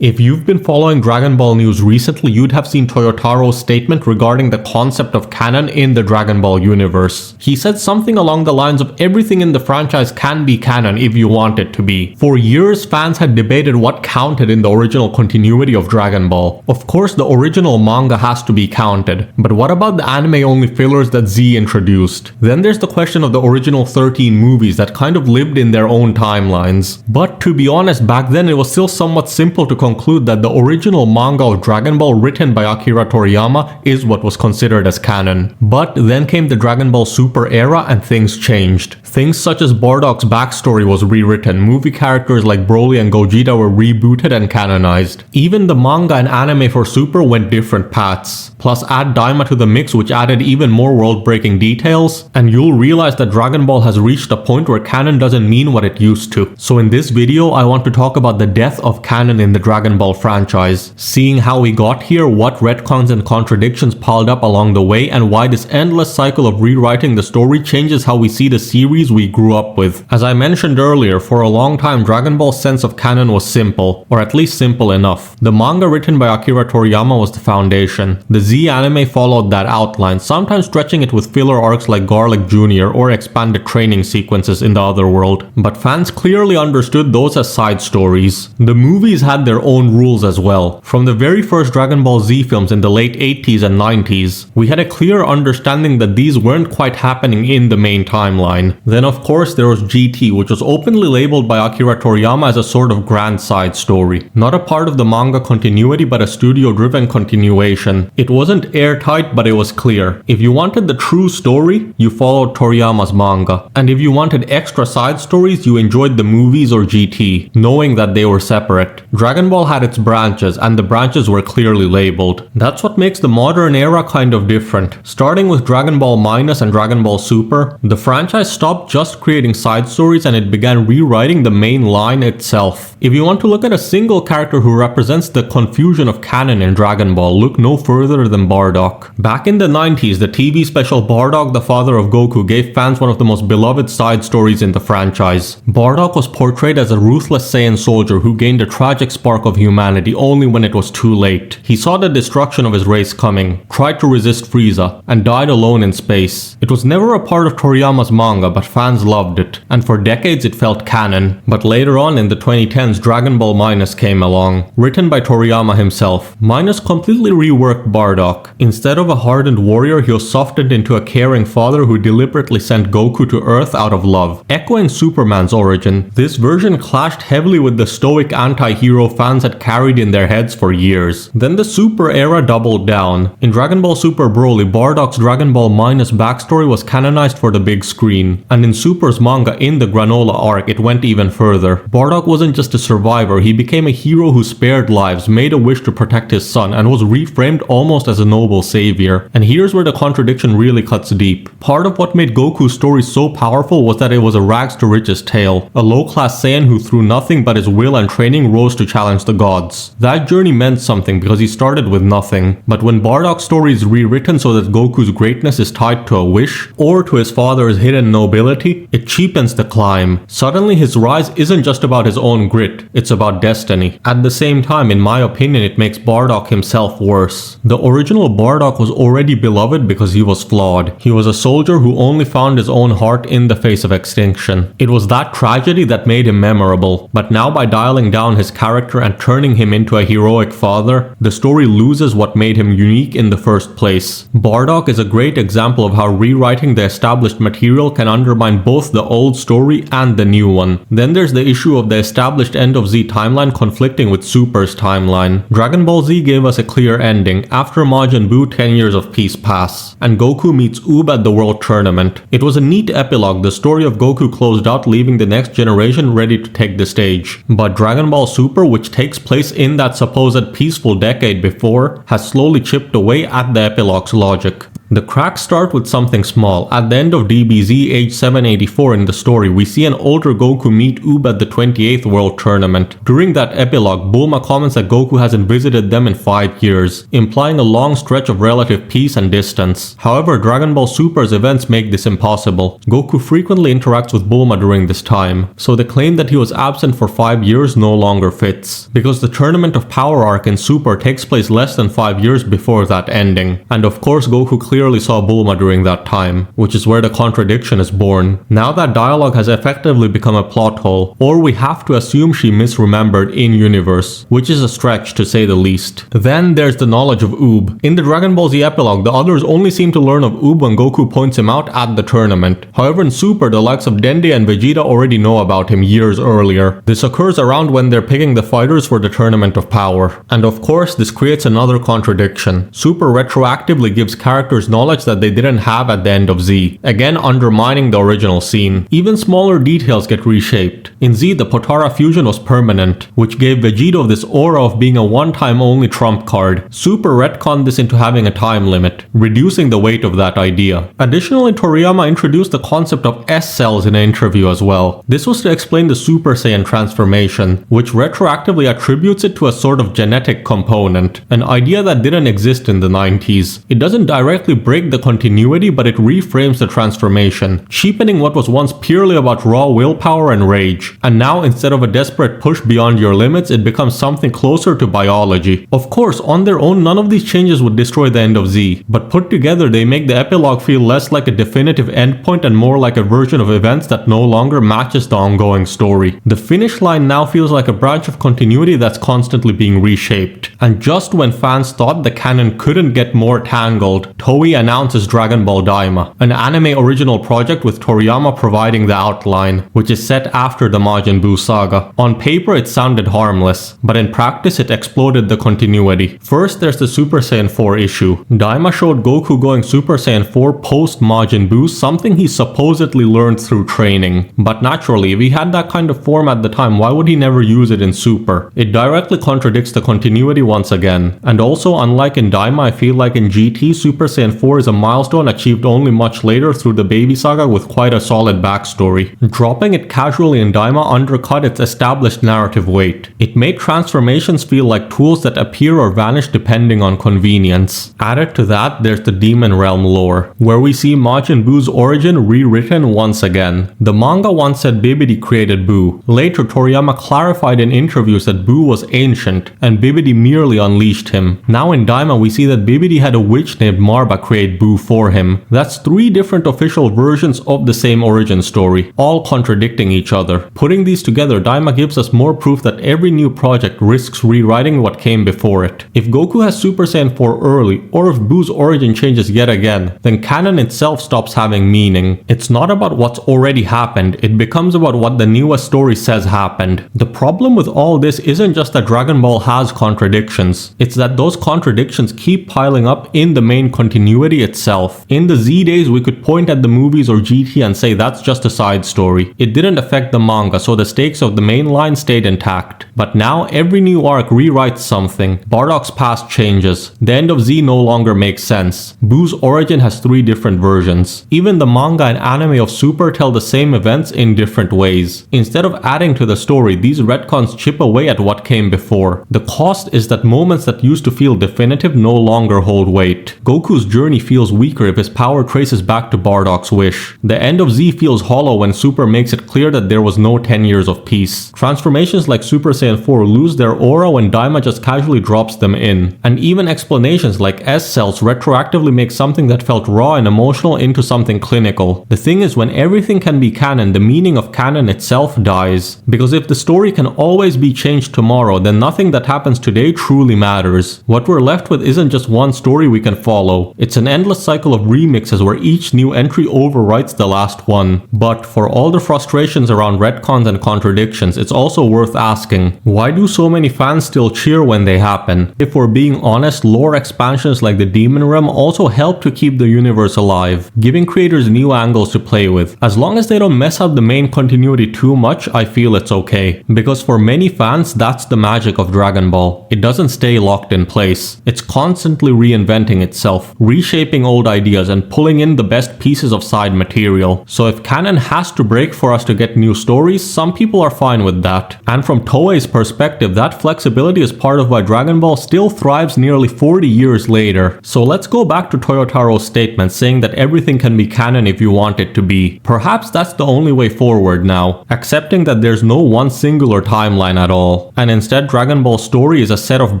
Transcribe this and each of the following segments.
If you've been following Dragon Ball news recently, you'd have seen Toyotaro's statement regarding the concept of canon in the Dragon Ball universe. He said something along the lines of everything in the franchise can be canon if you want it to be. For years, fans had debated what counted in the original continuity of Dragon Ball. Of course, the original manga has to be counted, but what about the anime-only fillers that Z introduced? Then there's the question of the original 13 movies that kind of lived in their own timelines. But to be honest, back then it was still somewhat simple to conclude that the original manga of Dragon Ball written by Akira Toriyama is what was considered as canon. But then came the Dragon Ball Super era and things changed. Things such as Bardock's backstory was rewritten, movie characters like Broly and Gogeta were rebooted and canonized. Even the manga and anime for Super went different paths. Plus add Daima to the mix, which added even more world-breaking details, and you'll realize that Dragon Ball has reached a point where canon doesn't mean what it used to. So in this video, I want to talk about the death of canon in the Dragon Ball franchise, seeing how we got here, what retcons and contradictions piled up along the way, and why this endless cycle of rewriting the story changes how we see the series we grew up with. As I mentioned earlier, for a long time Dragon Ball's sense of canon was simple, or at least simple enough. The manga written by Akira Toriyama was the foundation. The Z anime followed that outline, sometimes stretching it with filler arcs like Garlic Jr. or expanded training sequences in the other world. But fans clearly understood those as side stories. The movies had their own rules as well. From the very first Dragon Ball Z films in the late 80s and 90s, we had a clear understanding that these weren't quite happening in the main timeline. Then of course there was GT, which was openly labeled by Akira Toriyama as a sort of grand side story. Not a part of the manga continuity, but a studio-driven continuation. It wasn't airtight, but it was clear. If you wanted the true story, you followed Toriyama's manga. And if you wanted extra side stories, you enjoyed the movies or GT, knowing that they were separate. Dragon Ball had its branches, and the branches were clearly labeled. That's what makes the modern era kind of different. Starting with Dragon Ball Minus and Dragon Ball Super, the franchise stopped just creating side stories and it began rewriting the main line itself. If you want to look at a single character who represents the confusion of canon in Dragon Ball, look no further than Bardock. Back in the 90s, the TV special Bardock, the Father of Goku, gave fans one of the most beloved side stories in the franchise. Bardock was portrayed as a ruthless Saiyan soldier who gained a tragic spark of humanity only when it was too late. He saw the destruction of his race coming, tried to resist Frieza, and died alone in space. It was never a part of Toriyama's manga, but fans loved it, and for decades it felt canon. But later on in the 2010s, Dragon Ball Minus came along, written by Toriyama himself. Minus completely reworked Bardock. Instead of a hardened warrior, he was softened into a caring father who deliberately sent Goku to Earth out of love. Echoing Superman's origin, this version clashed heavily with the stoic anti-hero fans had carried in their heads for years. Then the Super era doubled down. In Dragon Ball Super Broly, Bardock's Dragon Ball Minus backstory was canonized for the big screen. And in Super's manga, in the Granola arc, it went even further. Bardock wasn't just a survivor, he became a hero who spared lives, made a wish to protect his son, and was reframed almost as a noble savior. And here's where the contradiction really cuts deep. Part of what made Goku's story so powerful was that it was a rags to riches tale. A low-class Saiyan who through nothing but his will and training rose to challenge the gods. That journey meant something because he started with nothing. But when Bardock's story is rewritten so that Goku's greatness is tied to a wish, or to his father's hidden nobility, it cheapens the climb. Suddenly his rise isn't just about his own grit, it's about destiny. At the same time, in my opinion, it makes Bardock himself worse. The original Bardock was already beloved because he was flawed. He was a soldier who only found his own heart in the face of extinction. It was that tragedy that made him memorable. But now by dialing down his character and turning him into a heroic father, the story loses what made him unique in the first place. Bardock is a great example of how rewriting the established material can undermine both the old story and the new one. Then there's the issue of the established end of Z timeline conflicting with Super's timeline. Dragon Ball Z gave us a clear ending. After Majin Buu, 10 years of peace pass, and Goku meets Oob at the World Tournament. It was a neat epilogue. The story of Goku closed out, leaving the next generation ready to take the stage. But Dragon Ball Super, which takes place in that supposed peaceful decade before, has slowly chipped away at the epilogue's logic. The cracks start with something small. At the end of DBZ age 784 in the story, we see an older Goku meet Oob at the 28th World Tournament. During that epilogue, Bulma comments that Goku hasn't visited them in 5 years, implying a long stretch of relative peace and distance. However, Dragon Ball Super's events make this impossible. Goku frequently interacts with Bulma during this time, so the claim that he was absent for 5 years no longer fits, because the Tournament of Power arc in Super takes place less than 5 years before that ending. And of course, Goku clearly saw Bulma during that time, which is where the contradiction is born. Now that dialogue has effectively become a plot hole, or we have to assume she misremembered in-universe, which is a stretch to say the least. Then there's the knowledge of Oob. In the Dragon Ball Z epilogue, the others only seem to learn of Oob when Goku points him out at the tournament. However, in Super, the likes of Dende and Vegeta already know about him years earlier. This occurs around when they're picking the fighters for the Tournament of Power. And of course, this creates another contradiction. Super retroactively gives characters knowledge that they didn't have at the end of Z, again undermining the original scene. Even smaller details get reshaped. In Z, the Potara fusion was permanent, which gave Vegito this aura of being a one-time only trump card. Super retconned this into having a time limit, reducing the weight of that idea. Additionally, Toriyama introduced the concept of S-cells in an interview as well. This was to explain the Super Saiyan transformation, which retroactively attributes it to a sort of genetic component, an idea that didn't exist in the 90s. It doesn't directly break the continuity, but it reframes the transformation, cheapening what was once purely about raw willpower and rage. And now, instead of a desperate push beyond your limits, it becomes something closer to biology. Of course, on their own, none of these changes would destroy the end of Z, but put together they make the epilogue feel less like a definitive endpoint and more like a version of events that no longer matches the ongoing story. The finish line now feels like a branch of continuity that's constantly being reshaped. And just when fans thought the canon couldn't get more tangled, Toei announces Dragon Ball Daima, an anime original project with Toriyama providing the outline, which is set after the Majin Buu saga. On paper it sounded harmless, but in practice it exploded the continuity. First there's the Super Saiyan 4 issue. Daima showed Goku going Super Saiyan 4 post Majin Buu, something he supposedly learned through training. But naturally, if he had that kind of form at the time, why would he never use it in Super? It directly contradicts the continuity once again. And also, unlike in Daima, I feel like in GT, Super Saiyan 4 is a milestone achieved only much later through the Baby Saga with quite a solid backstory. Dropping it casually in Daima undercut its established narrative weight. It made transformations feel like tools that appear or vanish depending on convenience. Added to that, there's the Demon Realm lore, where we see Majin Buu's origin rewritten once again. The manga once said Bibidi created Buu. Later, Toriyama clarified in interviews that Buu was ancient, and Bibidi merely unleashed him. Now in Daima, we see that Bibidi had a witch named Marba create Buu for him. That's 3 different official versions of the same origin story, all contradicting each other. Putting these together, Daima gives us more proof that every new project risks rewriting what came before it. If Goku has Super Saiyan 4 early, or if Buu's origin changes yet again, then canon itself stops having meaning. It's not about what's already happened, it becomes about what the newest story says happened. The problem with all this isn't just that Dragon Ball has contradictions, it's that those contradictions keep piling up in the main continuity itself. In the Z days, we could point at the movies or GT and say that's just a side story. It didn't affect the manga, so the stakes of the main line stayed intact. But now, every new arc rewrites something. Bardock's past changes. The end of Z no longer makes sense. Buu's origin has 3 different versions. Even the manga and anime of Super tell the same events in different ways. Instead of adding to the story, these retcons chip away at what came before. The cost is that moments that used to feel definitive no longer hold weight. Goku's journey feels weaker if his power traces back to Bardock's wish. The end of Z feels hollow when Super makes it clear that there was no 10 years of peace. Transformations like Super Saiyan 4 lose their aura when Daima just casually drops them in. And even explanations like S-cells retroactively make something that felt raw and emotional into something clinical. The thing is, when everything can be canon, the meaning of canon itself dies. Because if the story can always be changed tomorrow, then nothing that happens today truly matters. What we're left with isn't just one story we can follow. It's an endless cycle of remixes where each new entry overwrites the last one. But for all the frustrations around retcons and contradictions, it's also worth asking, why do so many fans still cheer when they happen? If we're being honest, lore expansions like the Demon Realm also help to keep the universe alive, giving creators new angles to play with. As long as they don't mess up the main continuity too much, I feel it's okay. Because for many fans, that's the magic of Dragon Ball. It doesn't stay locked in place. It's constantly reinventing itself, reshaping old ideas and pulling in the best pieces of side material. So if canon has to break for us to get new stories, some people are fine with that. And from Toei's perspective, that flexibility is part of why Dragon Ball still thrives nearly 40 years later. So let's go back to Toyotaro's statement saying that everything can be canon if you want it to be. Perhaps that's the only way forward now, accepting that there's no one singular timeline at all, and instead Dragon Ball's story is a set of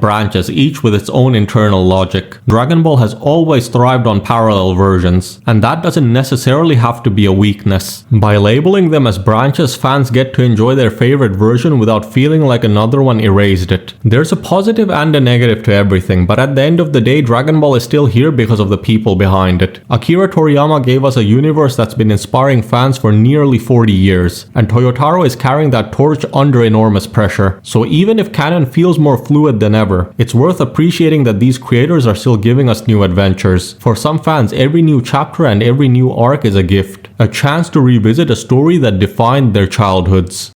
branches, each with its own internal logic. Dragon Ball has always thrived on parallel versions, and that doesn't necessarily have to be a weakness. By labeling them as branches, fans get to enjoy their favorite version without feeling like another one erased it. There's a positive and a negative to everything, but at the end of the day, Dragon Ball is still here because of the people behind it. Akira Toriyama gave us a universe that's been inspiring fans for nearly 40 years, and Toyotaro is carrying that torch under enormous pressure. So even if canon feels more fluid than ever, it's worth appreciating that these creators are still giving us new adventures. For some fans, every new chapter and every new arc is a gift, a chance to revisit a story that defined their childhoods.